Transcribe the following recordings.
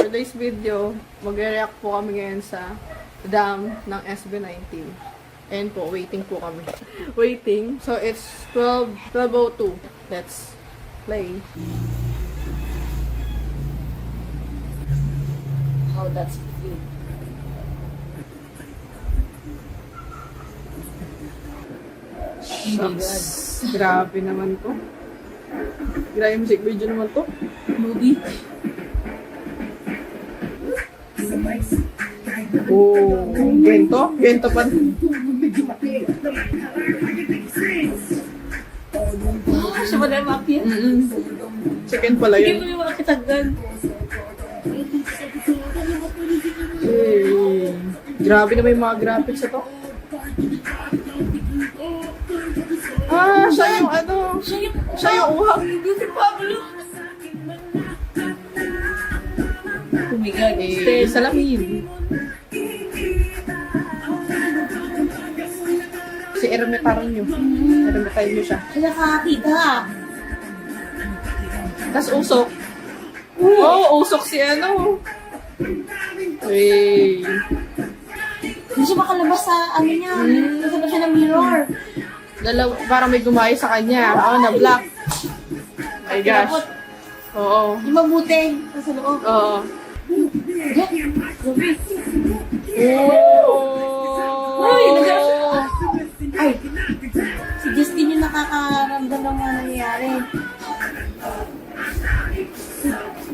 today's video, mag-react po kami ngayon sa dam ng SB19. Ayan po, waiting po kami. Waiting. So, it's 12:02. Let's play. Oh, that's cute. Shucks. Grabe naman to. Grabe music video naman to. Movie. Oh, gento? Gento pa. Siya ba na yung mafia? Second pala Hindi yun. mo yung mga kitagdan. Eh, grabe naman yung mga graphics ito. Ah, siya yung ano. Siya yung uhak. Beauty Pablo. Tumigag. Eh, salamin. Si Ermitaño. Ermitaño siya. Siya nakakita. Tapos usok. Oo, usok si ano. Eh, Hindi siya makalabas sa ano niya. Kasi ba siya ng mirror? parang may gumayo sa kanya. Oo, na-black. Ay gosh. Tinapot. Oo. Yung mabuti. Sa loob. Oo. Yeah. Grabe. Oh! Ay, Ay, si Justin yung nakakaramdam ng mga nangyayari.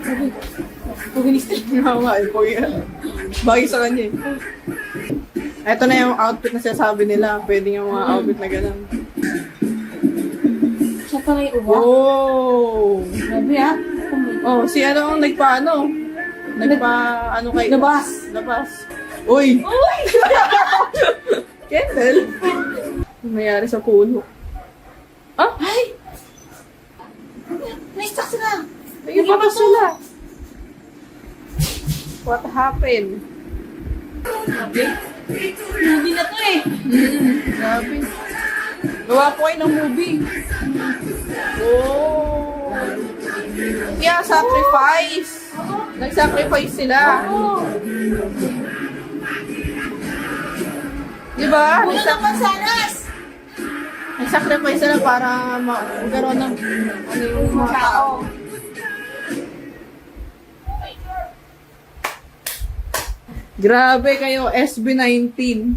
Grabe. Puginis Oo nga, eh. Bagay sa kanya eh. Ito na yung outfit na sinasabi nila. Pwede yung mga outfit na gano'n. siya pa na yung uwa. Oh! Grabe ah. Oh, si ano ang nagpa-ano? Nagpa-ano kay... Labas. Labas. Uy! Uy! Kendall! Ano nangyari sa puno? Ah? Ay! Na-stuck sila. Ayun pa sila. What happened? Movie na to eh. Grabe. Gawa po kayo ng movie. Oh! Yeah, sacrifice! Nag-sacrifice sila. Oo. Diba? Puno ng mansanas. Nag-sacrifice sila para magkaroon ng ano yung mga tao. Grabe kayo, SB19.